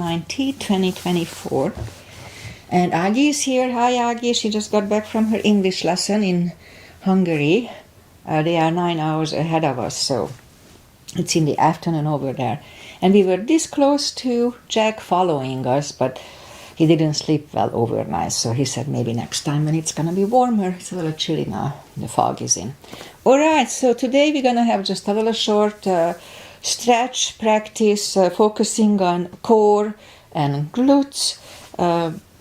19th, 2024. And Agi is here. Hi, Agi. She just got back from her English lesson in Hungary. They are 9 hours ahead of us, so it's in the afternoon over there. And we were this close to Jack following us, but he didn't sleep well overnight, so he said maybe next time when it's going to be warmer. It's a little chilly now. The fog is in. All right, so today we're going to have just a little short stretch practice, focusing on core and glutes,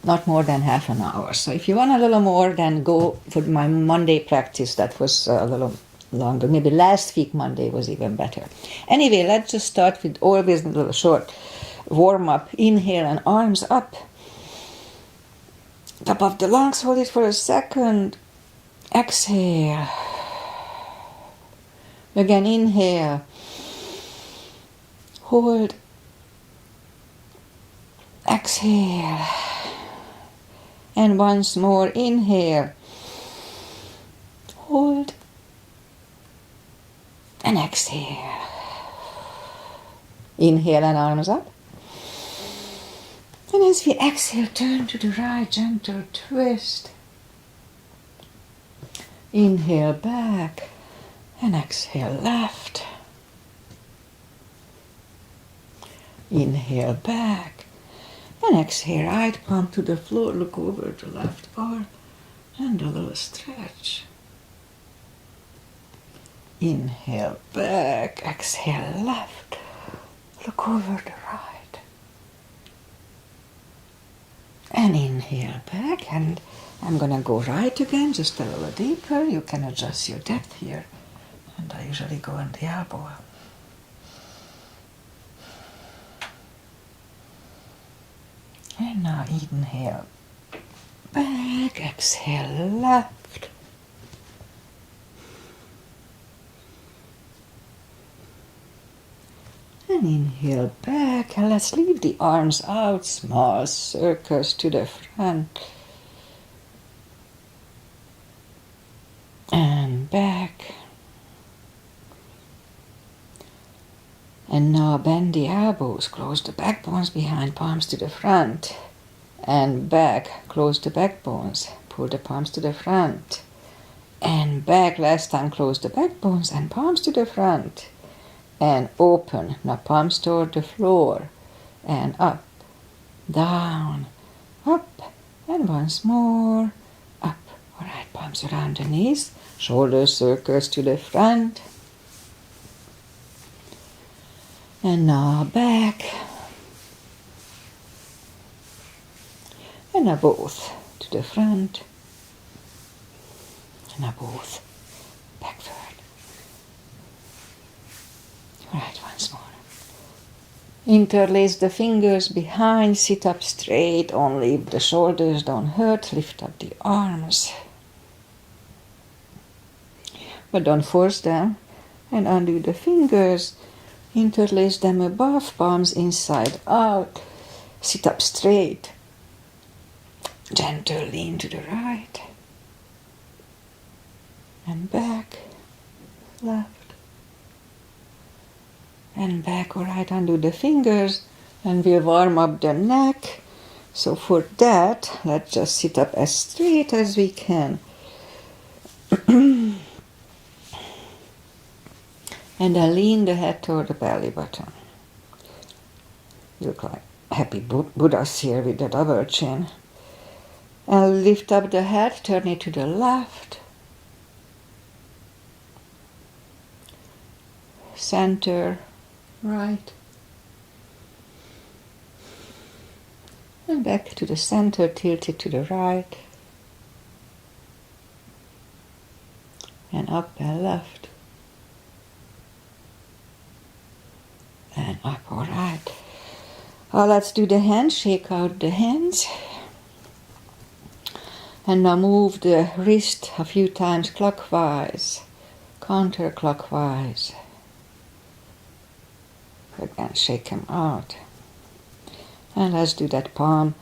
not more than half an hour. So if you want a little more, then go for my Monday practice. That was a little longer. Maybe last week Monday was even better. Anyway, let's just start with always a little short warm-up. Inhale and arms up. Top of the lungs, hold it for a second. Exhale. Again, inhale. Hold. Exhale. And once more, inhale. Hold. And exhale. Inhale and arms up. And as we exhale, turn to the right, gentle twist. Inhale back and exhale left. Inhale back and exhale right palm to the floor. Look over the left arm and a little stretch. Inhale back, exhale left. Look over the right. And inhale back, and I'm gonna go right again, just a little deeper. You can adjust your depth here. And I usually go on the elbow. And now inhale back, exhale left. And inhale back, and let's leave the arms out, small circles to the front. And back. And now bend the elbows, close the backbones behind, palms to the front. And back, close the backbones, pull the palms to the front. And back, last time close the backbones and palms to the front. And open, now palms toward the floor, and up, down, up, and once more, up. All right, palms around the knees, shoulder circles to the front, and now back, and now both to the front, and now both backward. Right, once more. Interlace the fingers behind, sit up straight, only if the shoulders don't hurt, lift up the arms. But don't force them, and undo the fingers, interlace them above, palms inside out, sit up straight, gentle lean to the right, and back, left. And back, all right, undo the fingers, and we'll warm up the neck. So for that, let's just sit up as straight as we can. And then lean the head toward the belly button. You look like happy Buddhas here with the double chin. And lift up the head, turn it to the left. Center. Right. And back to the center, tilt it to the right. And up and left. And up, all right. Let's do the hands, shake out the hands. And now move the wrist a few times clockwise, counterclockwise. Again, shake them out. And let's do that palm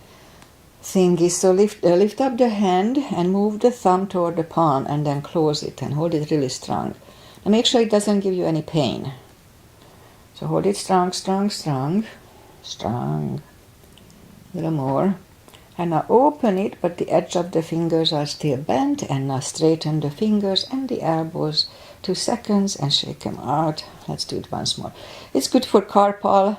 thingy. So lift up the hand and move the thumb toward the palm and then close it and hold it really strong. And make sure it doesn't give you any pain. So hold it strong, strong, strong, strong, A little more. And now open it, but the edge of the fingers are still bent, and now straighten the fingers and the elbows 2 seconds and shake them out. Let's do it once more. It's good for carpal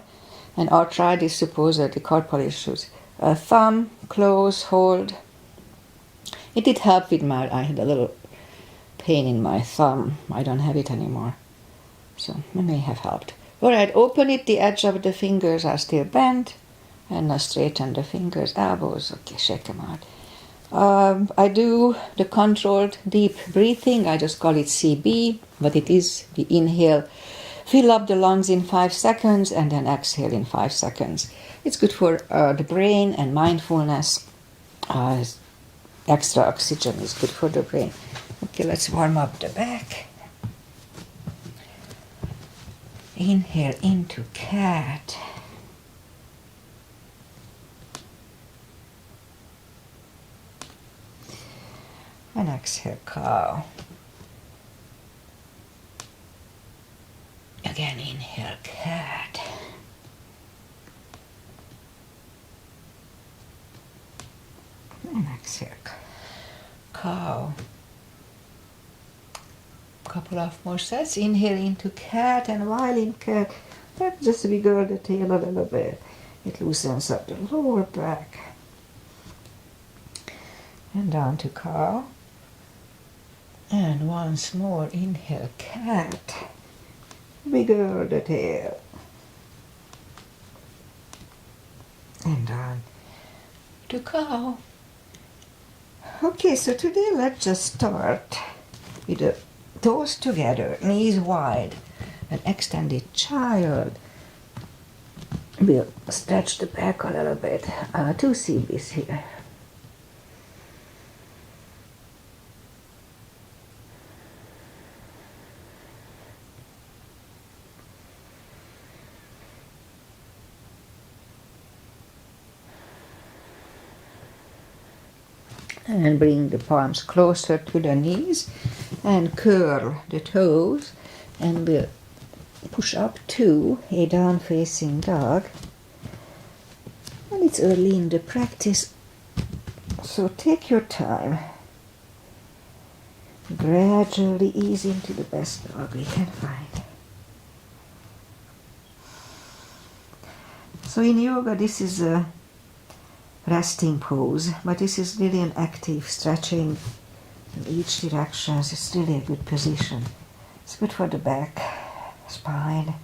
and arthritis, supposedly carpal issues. Thumb, close, hold. It did help with I had a little pain in my thumb. I don't have it anymore. So it may have helped. Alright, open it, the edge of the fingers are still bent. And now straighten the fingers, elbows. Okay, shake them out. I do the controlled deep breathing. I just call it CB, but it is the inhale. Fill up the lungs in 5 seconds and then exhale in 5 seconds. It's good for the brain and mindfulness. Extra oxygen is good for the brain. Okay, let's warm up the back. Inhale into cat. And exhale, cow. Again, inhale, cat. And exhale, cow. Couple of more sets. Inhale into cat, and while in cat, let's just wiggle the tail a little bit. It loosens up the lower back. And down to cow. And once more, inhale, cat. Wiggle the tail. And down to cow. Okay, so today let's just start with the toes together, knees wide, an extended child. We'll stretch the back a little bit. 2 CBs here. And bring the palms closer to the knees and curl the toes, and we'll push up to a down facing dog. And it's early in the practice, so take your time. Gradually ease into the best dog we can find. So in yoga this is a resting pose, but this is really an active stretching in each direction. It's really a good position. It's good for the back, spine,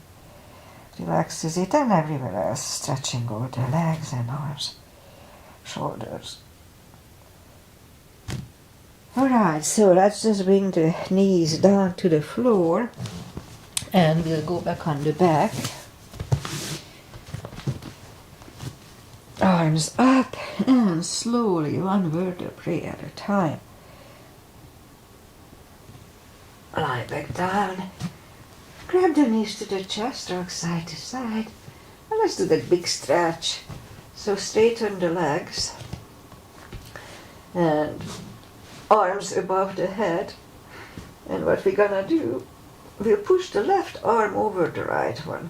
relaxes it, and everywhere else, stretching all the legs and arms, shoulders. Alright, so let's just bring the knees down to the floor, and we'll go back on the back. Arms up and slowly, one vertebrae at a time. Lie back down. Grab the knees to the chest, rock side to side. And let's do that big stretch. So straighten the legs. And arms above the head. And what we're gonna do, we'll push the left arm over the right one.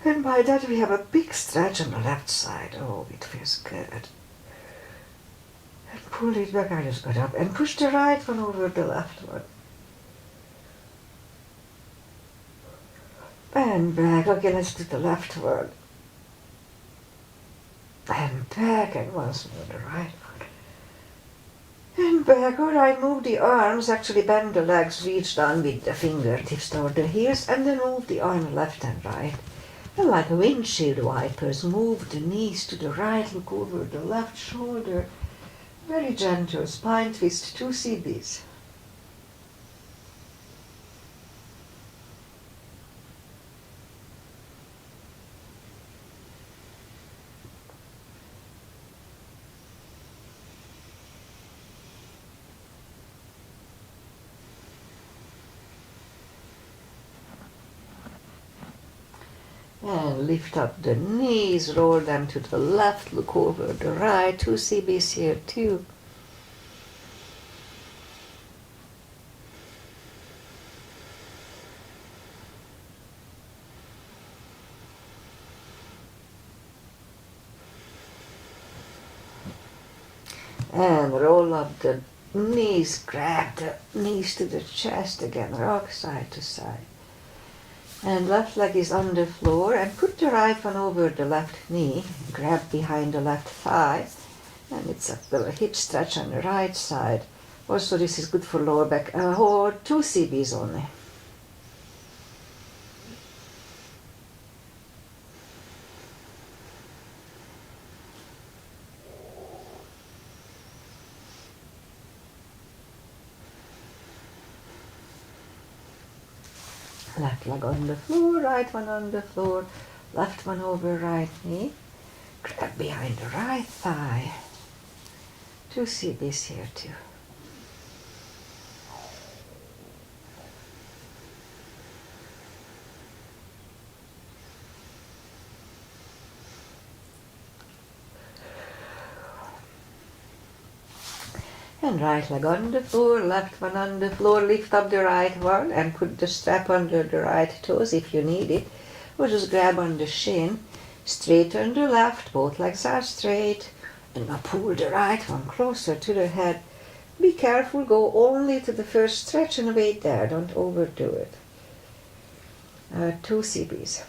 And by that we have a big stretch on the left side. Oh, it feels good. And pull it back. I just got up. And push the right one over the left one. And back. Okay, let's do the left one. And back. And once more the right one. And back. Alright, move the arms. Actually bend the legs. Reach down with the fingertips toward the heels. And then move the arm left and right. And like windshield wipers, move the knees to the right, look over the left shoulder. Very gentle, spine twist, 2 CBs. And lift up the knees, roll them to the left, look over the right, 2 CBs here too. And roll up the knees, grab the knees to the chest again, rock side to side. And left leg is on the floor, and put the right one over the left knee, grab behind the left thigh, and it's a little hip stretch on the right side. Also this is good for lower back, or 2 CBs only. Left leg on the floor, right one on the floor, left one over right knee. Grab behind the right thigh. 2 CBs here too. And right leg on the floor, left one on the floor, lift up the right one and put the strap under the right toes if you need it. Or just grab on the shin, straighten the left, both legs are straight, and now pull the right one closer to the head. Be careful, go only to the first stretch and wait there, don't overdo it. 2 CBs.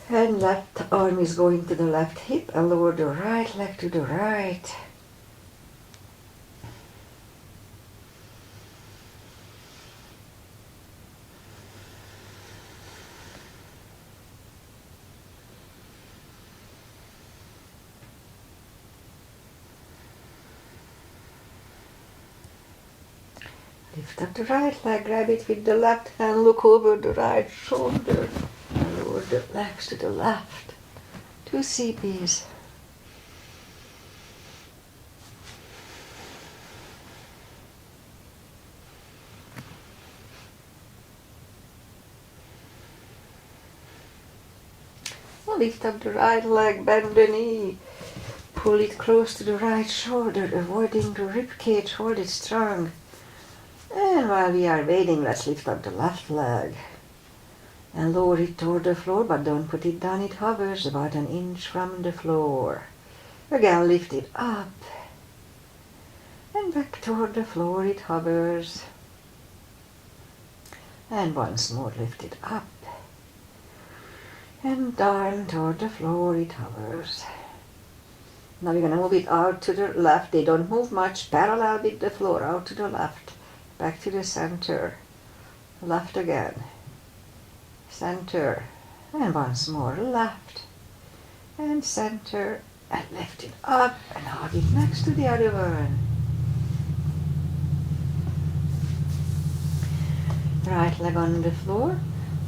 And left arm is going to the left hip and lower the right leg to the right. Lift up the right leg, grab it with the left hand, look over the right shoulder. Lower the legs to the left. 2 CBs. Lift up the right leg, bend the knee. Pull it close to the right shoulder, avoiding the rib cage, hold it strong. And while we are waiting, let's lift up the left leg. And lower it toward the floor, but don't put it down, it hovers about an inch from the floor. Again, lift it up. And back toward the floor, it hovers. And once more, lift it up. And down toward the floor, it hovers. Now we're going to move it out to the left. They don't move much, parallel with the floor, out to the left. Back to the center. Left again. Center, and once more left, and center, and lift it up, and hold it next to the other one. Right leg on the floor,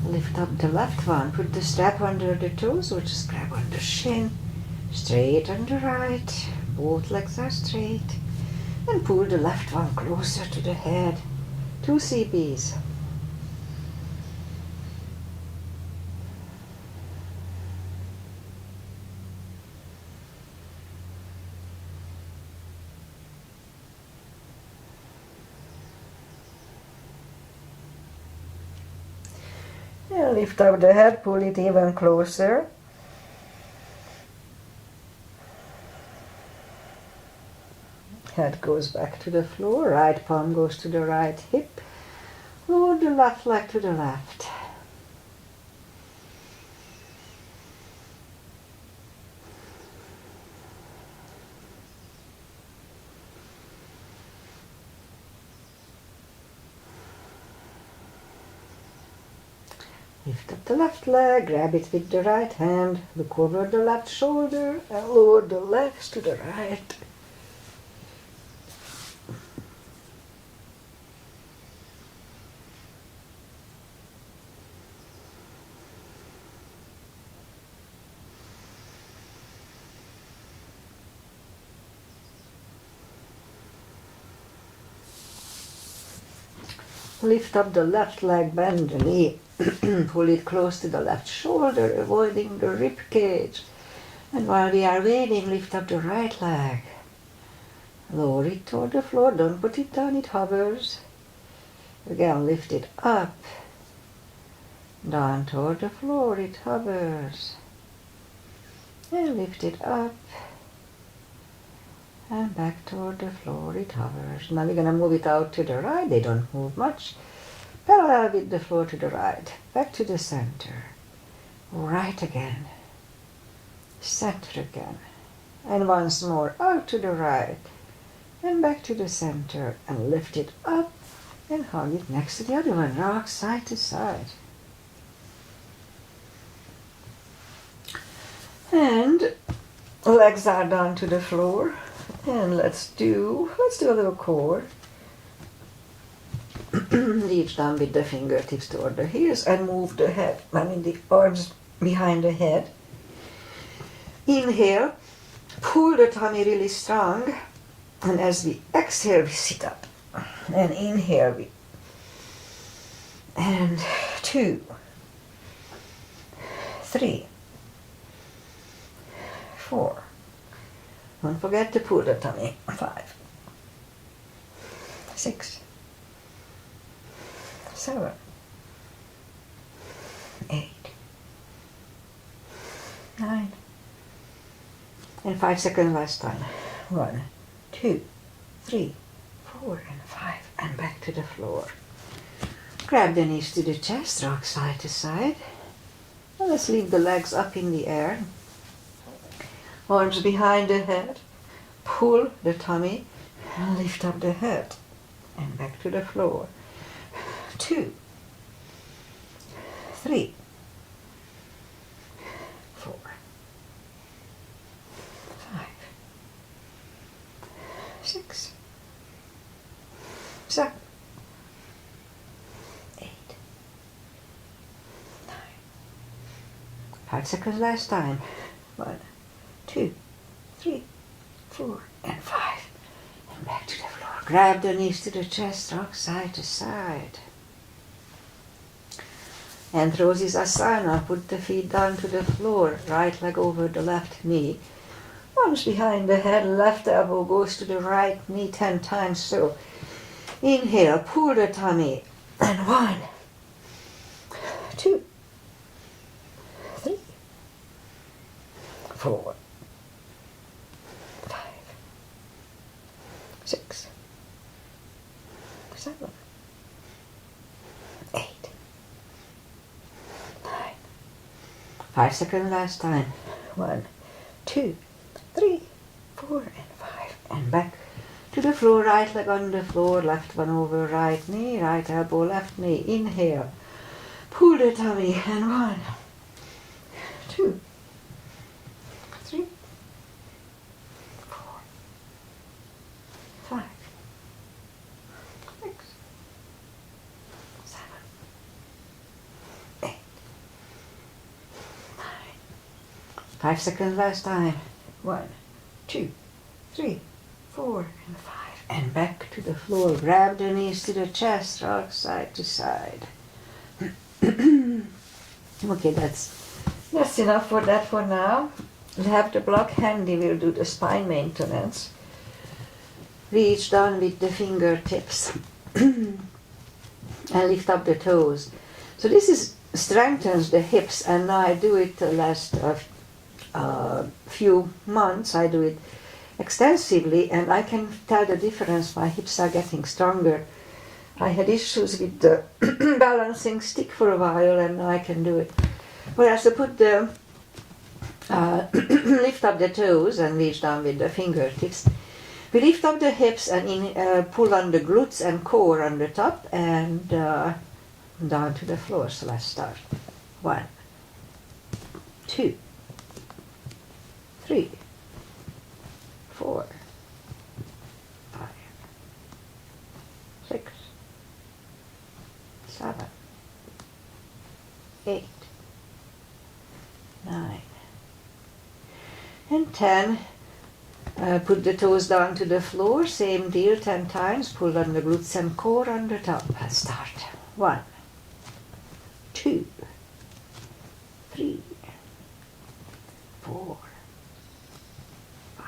lift up the left one, put the strap under the toes, or just grab on the shin, straight on the right, both legs are straight, and pull the left one closer to the head. 2 CBs. And lift up the head, pull it even closer. Head goes back to the floor, right palm goes to the right hip. Lower the left leg to the left. Lift up the left leg, grab it with the right hand, look over the left shoulder and lower the legs to the right. Lift up the left leg, bend the knee. Pull it close to the left shoulder, avoiding the rib cage. And while we are waiting, lift up the right leg. Lower it toward the floor. Don't put it down, it hovers. Again, lift it up. Down toward the floor, it hovers. And lift it up. And back toward the floor, it hovers. Now we're going to move it out to the right. They don't move much. Parallel with the floor to the right. Back to the center. Right again. Center again. And once more out to the right. And back to the center. And lift it up. And hug it next to the other one. Rock side to side. And legs are down to the floor. And let's do a little chord. Reach down with the fingertips toward the heels and move the head, the arms behind the head. Inhale, pull the tummy really strong, and as we exhale, we sit up. And inhale, and 2, 3, 4. Don't forget to pull the tummy. 5, 6, 7, 8, 9, and 5 seconds last time. 1, 2, 3, 4, and 5, and back to the floor. Grab the knees to the chest, rock side to side. Now let's leave the legs up in the air. Arms behind the head. Pull the tummy and lift up the head. And back to the floor. 2, 3, 4, 5, 6, 7, 8, 9. 5 seconds last time. 1, 2, 3, 4, and 5. And back to the floor. Grab the knees to the chest, rock side to side. And Rosie's Asana. Put the feet down to the floor. Right leg over the left knee. Arms behind the head. Left elbow goes to the right knee 10 times. So inhale, pull the tummy. And 1, 2, 3, 4, 5, 6, 7, 8, 9. 5 seconds last time. 1, 2, 3, 4, and 5. And back to the floor. Right leg on the floor. Left one over right knee. Right elbow, left knee. Inhale. Pull the tummy. And 1, 2, 3, 4, 5, 6, 7, 8, 9. 5 seconds last time. 1, 2, 3, 4, and 5. And back to the floor. Grab the knees to the chest. Rock side to side. Okay, that's enough for that for now. We'll have the block handy. We'll do the spine maintenance. Reach down with the fingertips and lift up the toes. So this strengthens the hips, and now I do it the last few months. I do it extensively, and I can tell the difference. My hips are getting stronger. I had issues with the balancing stick for a while, and now I can do it. Whereas I put the lift up the toes and reach down with the fingertips. We lift up the hips and pull on the glutes and core on the top and down to the floor. So let's start. 1, 2, 3, 4, 5, 6, 7, 8, 9, and 10. Put the toes down to the floor, same deal 10 times. Pull on the glutes and core on the top. Let's start. 1, 2, 3, 4, 5,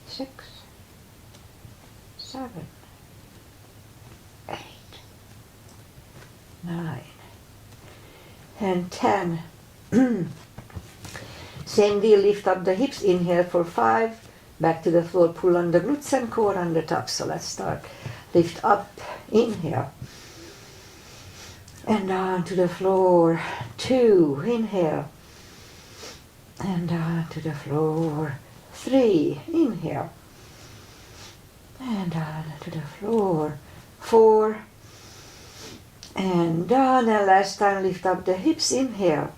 6, 7, 8, 9, and 10. Same deal, lift up the hips, inhale for 5, back to the floor, pull on the glutes and core on the top. So let's start. Lift up, inhale, and down to the floor, 2, inhale, and down to the floor, 3, inhale, and down to the floor, 4, and down, and last time lift up the hips, inhale,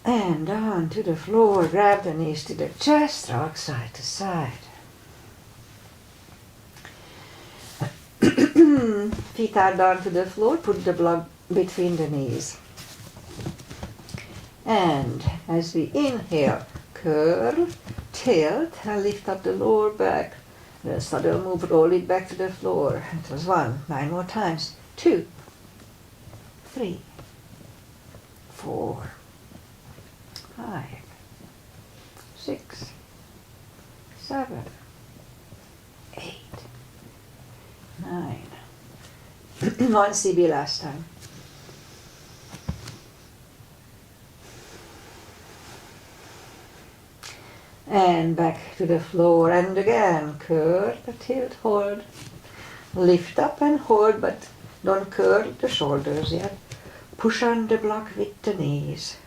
and down to the floor, grab the knees to the chest, rock side to side. Feet are down to the floor, put the block between the knees. And as we inhale, curl, tilt, and lift up the lower back. The subtle move, roll it back to the floor. It was 1, 9 more times. 2, 3, 4, 5, 6, 7, 8, 9. 1 CB last time. And back to the floor, and again, curl, tilt, hold, lift up and hold, but don't curl the shoulders yet. Push on the block with the knees.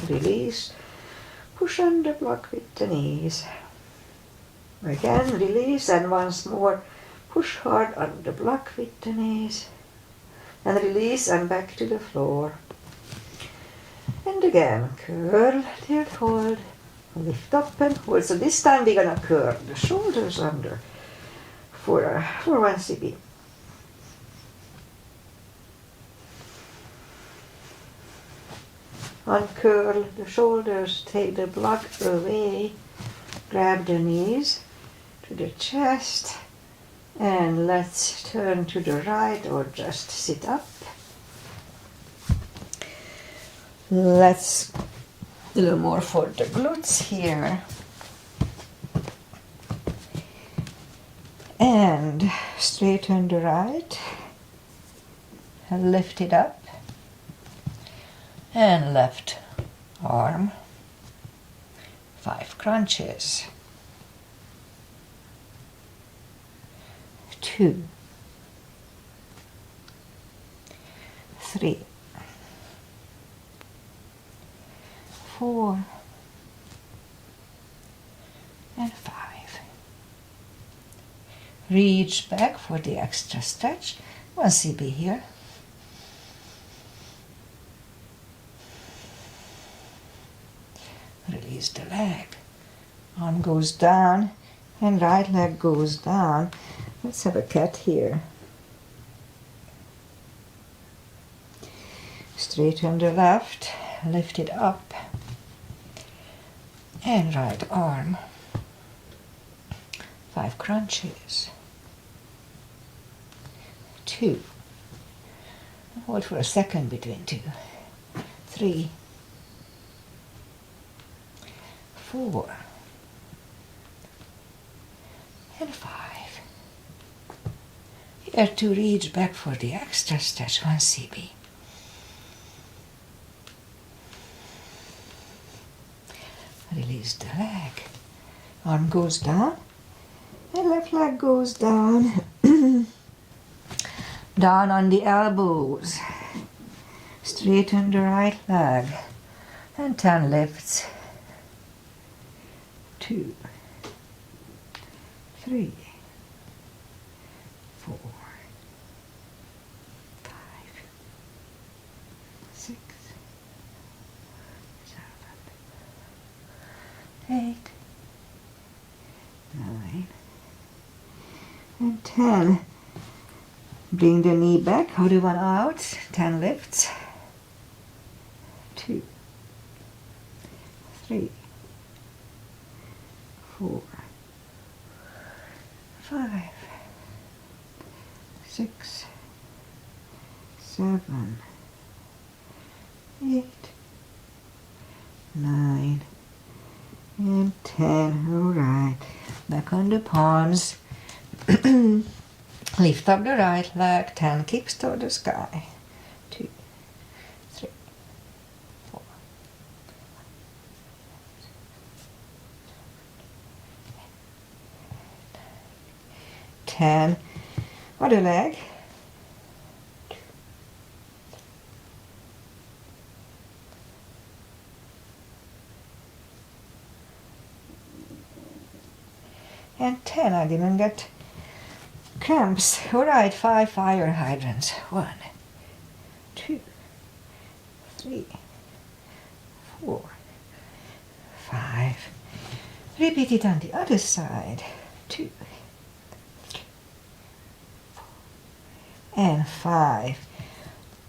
Release, push on the block with the knees. Again, release, and once more, push hard on the block with the knees. And release, and back to the floor. And again, curl, tilt, hold. Lift up and hold. So this time we're gonna curl the shoulders under for 1 CB. Uncurl the shoulders, take the block away, grab the knees to the chest, and let's turn to the right or just sit up. Let's a little more for the glutes here. And straighten the right, and lift it up, and left arm, 5 crunches, 2, 3, 4, and 5. Reach back for the extra stretch. 1 CB here. Release the leg. Arm goes down and right leg goes down. Let's have a cat here. Straighten the left, lift it up, and right arm, 5 crunches, 2, hold for a second between 2, 3, 4, and 5. Here to reach back for the extra stretch, 1 CB. Release the leg. Arm goes down, and left leg goes down. Down on the elbows. Straighten the right leg. And 10 lifts. 2, 3, 4, 5, 6, 7, 8, 9, and 10. Bring the knee back, other one out, 10 lifts. 2, 3, 4, 5, 6, 7, 8, 9, and 10. All right. Back on the palms. Lift up the right leg, 10 kicks toward the sky. 2, 3, 4. 10. Other leg. And 10. I didn't get cramps. Alright, 5 fire hydrants. 1, 2, 3, 4, 5. Repeat it on the other side. 2, 3, 4, and 5.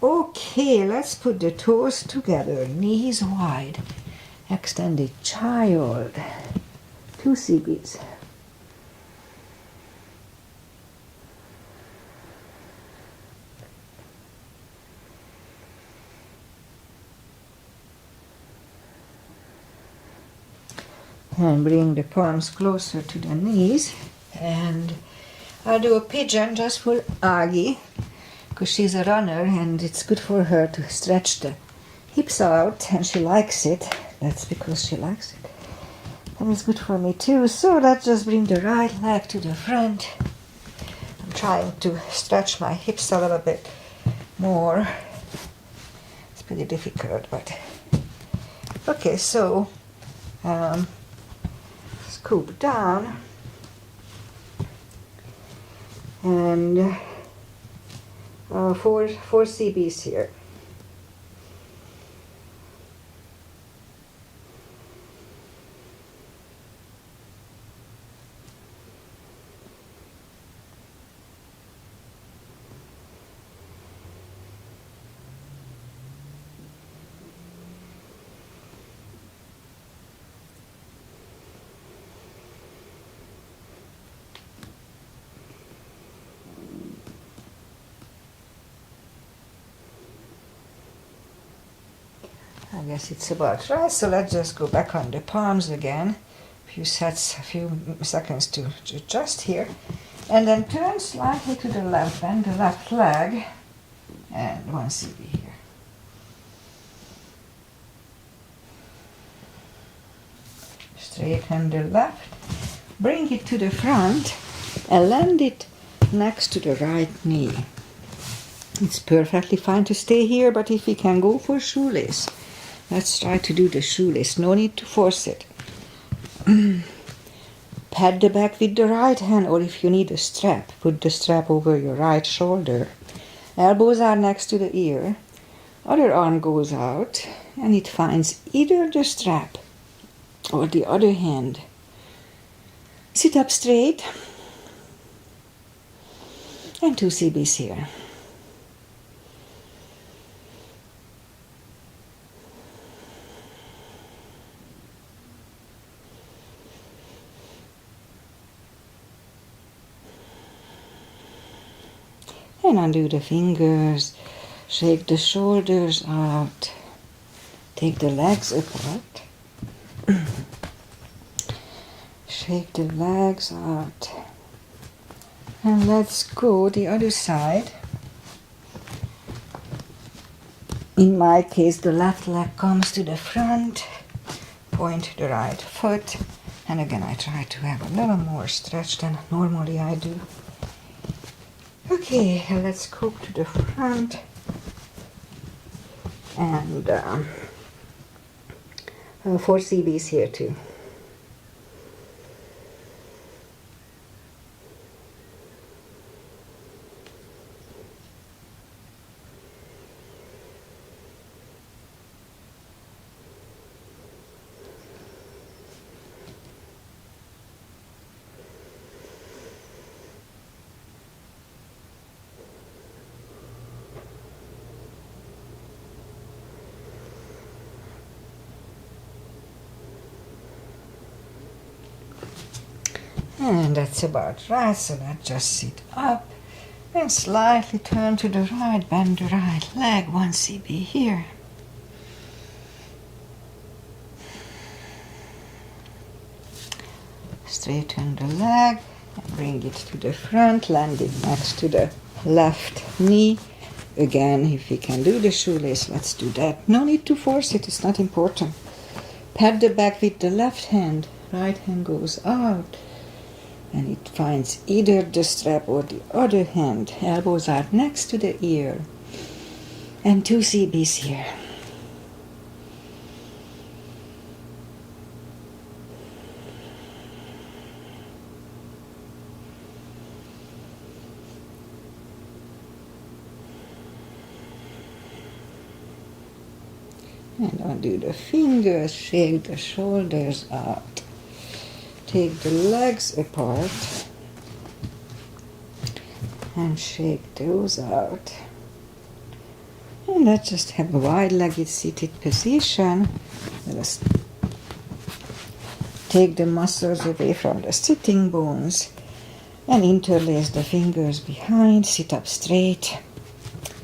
Okay, let's put the toes together, knees wide. Extended child. 2 CBs. And bring the palms closer to the knees. And I'll do a pigeon just for Aggie, because she's a runner and it's good for her to stretch the hips out, and she likes it. That's because she likes it. And it's good for me too. So let's just bring the right leg to the front. I'm trying to stretch my hips a little bit more. It's pretty difficult, but okay, so scoop down and 4 CBs here. I guess it's about right, so let's just go back on the palms again. A few seconds to adjust here. And then turn slightly to the left, bend the left leg, and 1 CB here. Straighten the left, bring it to the front, and land it next to the right knee. It's perfectly fine to stay here, but if we can go for shoelace, let's try to do the shoelace. No need to force it. Pat the back with the right hand, or if you need a strap, put the strap over your right shoulder. Elbows are next to the ear. Other arm goes out, and it finds either the strap or the other hand. Sit up straight. And 2 CBs here. And undo the fingers, shake the shoulders out, take the legs apart, shake the legs out, and let's go the other side. In my case, the left leg comes to the front, point the right foot, and again I try to have a little more stretch than normally I do. Okay, let's go to the front and 4 CBs here too. And that's about right, so let's just sit up and slightly turn to the right, bend the right leg, 1 CB here. straighten the leg, and bring it to the front, land it next to the left knee. Again, if we can do the shoelace, let's do that. No need to force it, it's not important. Pat the back with the left hand, right hand goes out, and it finds either the strap or the other hand. Elbows are next to the ear. And 2 CBs here. And undo the fingers, shake the shoulders out. Take the legs apart and shake those out. And let's just have a wide-legged seated position. Let us take the muscles away from the sitting bones and interlace the fingers behind. Sit up straight.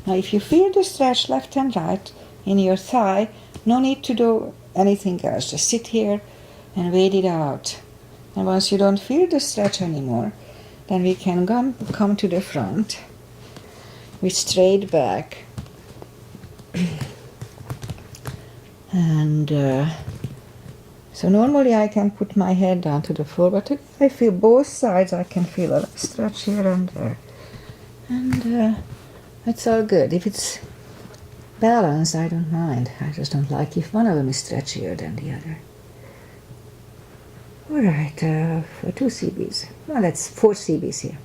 Now if you feel the stretch left and right in your thigh, no need to do anything else. Just sit here and wait it out. And once you don't feel the stretch anymore, then we can come to the front with straight back. And so normally I can put my head down to the floor, but if I feel both sides, I can feel a stretch here and there. And it's all good. If it's balanced, I don't mind. I just don't like if one of them is stretchier than the other. All right, for 2 CBs. Well, that's 4 CBs here.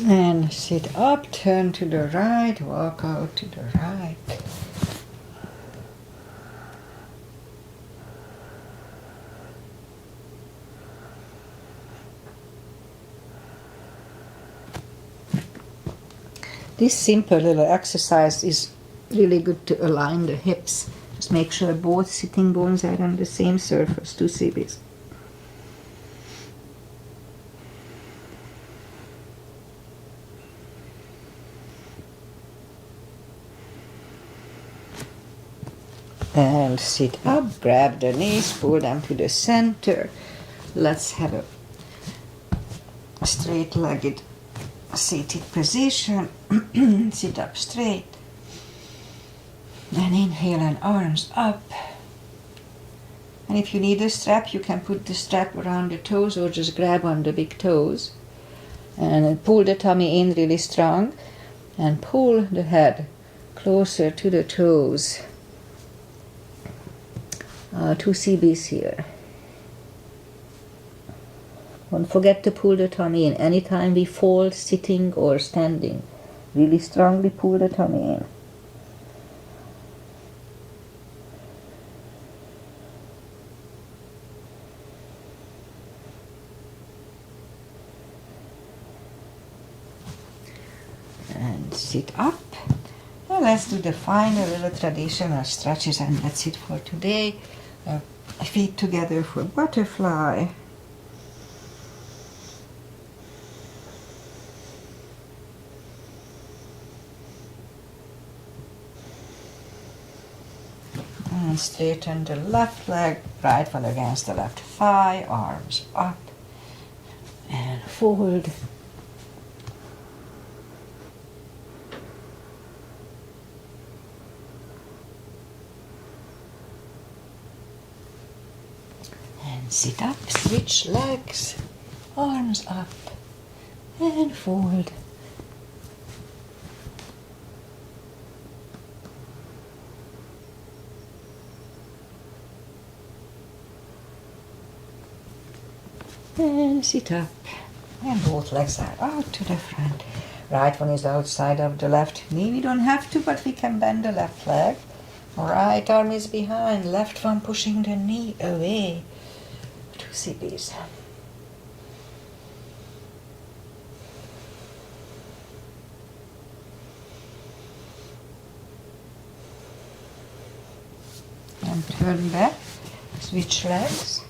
And sit up, turn to the right, walk out to the right. This simple little exercise is really good to align the hips. Just make sure both sitting bones are on the same surface, 2 CBs. And sit up, grab the knees, pull them to the center. Let's have a straight-legged seated position. Sit up straight. And inhale and arms up. And if you need a strap, you can put the strap around the toes or just grab on the big toes. And pull the tummy in really strong. And pull the head closer to the toes. 2 CBs here. Don't forget to pull the tummy in. Anytime we fold, sitting or standing, really strongly pull the tummy in. And sit up. Now let's do the final little traditional stretches, and that's it for today. Feet together for butterfly. And straighten the left leg, right one against the left thigh, arms up and fold. Sit up, switch legs, arms up, and fold. And sit up, and both legs are out to the front. Right one is outside of the left knee. We don't have to, but we can bend the left leg. Right arm is behind, left one pushing the knee away. 2 CBs. And turn back, switch legs.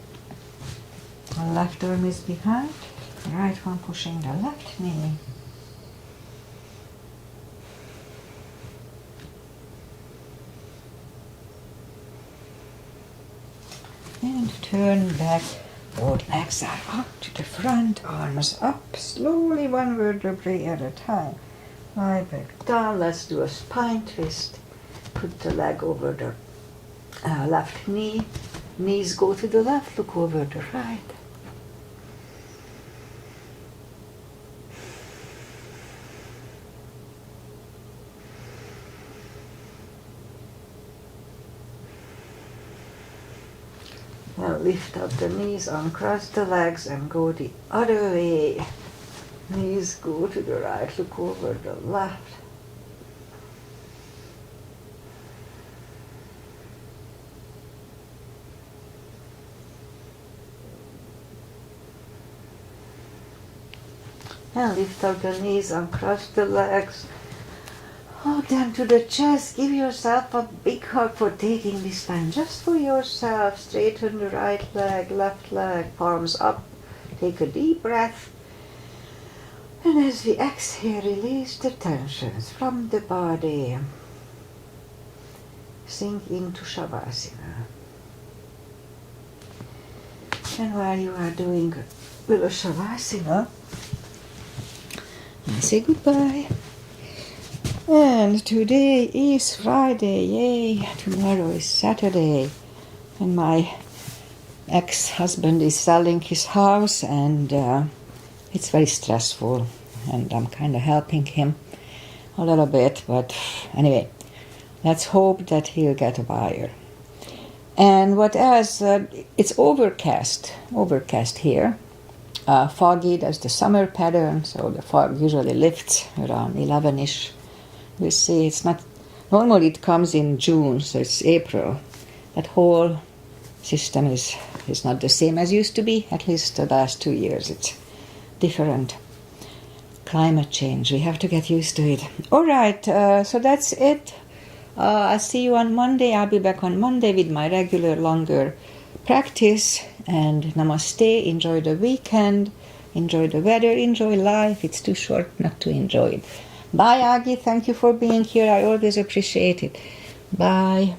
The left arm is behind, the right one pushing the left knee. And turn back, both legs are up to the front, arms up, slowly one vertebrae at a time. Lie back down, let's do a spine twist. Put the leg over the left knee, knees go to the left, look over the right. Now lift up the knees, uncross the legs and go the other way. Knees go to the right, look over the left. And lift up the knees, uncross the legs. Hold them to the chest. Give yourself a big hug for taking this time just for yourself. Straighten the right leg, left leg, palms up. Take a deep breath. And as we exhale, release the tensions from the body. Sink into Shavasana. And while you are doing little Shavasana, I say goodbye. And today is Friday, yay! Tomorrow is Saturday. And my ex-husband is selling his house, and it's very stressful. And I'm kind of helping him a little bit, but anyway, let's hope that he'll get a buyer. And what else? It's overcast here. Foggy, that's the summer pattern, so the fog usually lifts around 11ish. You see, it's not, normally it comes in June, so it's April. That whole system is not the same as used to be, at least the last 2 years. It's different. Climate change, we have to get used to it. All right, so that's it. I'll see you on Monday. I'll be back on Monday with my regular longer practice. And namaste, enjoy the weekend, enjoy the weather, enjoy life. It's too short not to enjoy it. Bye, Agi. Thank you for being here. I always appreciate it. Bye.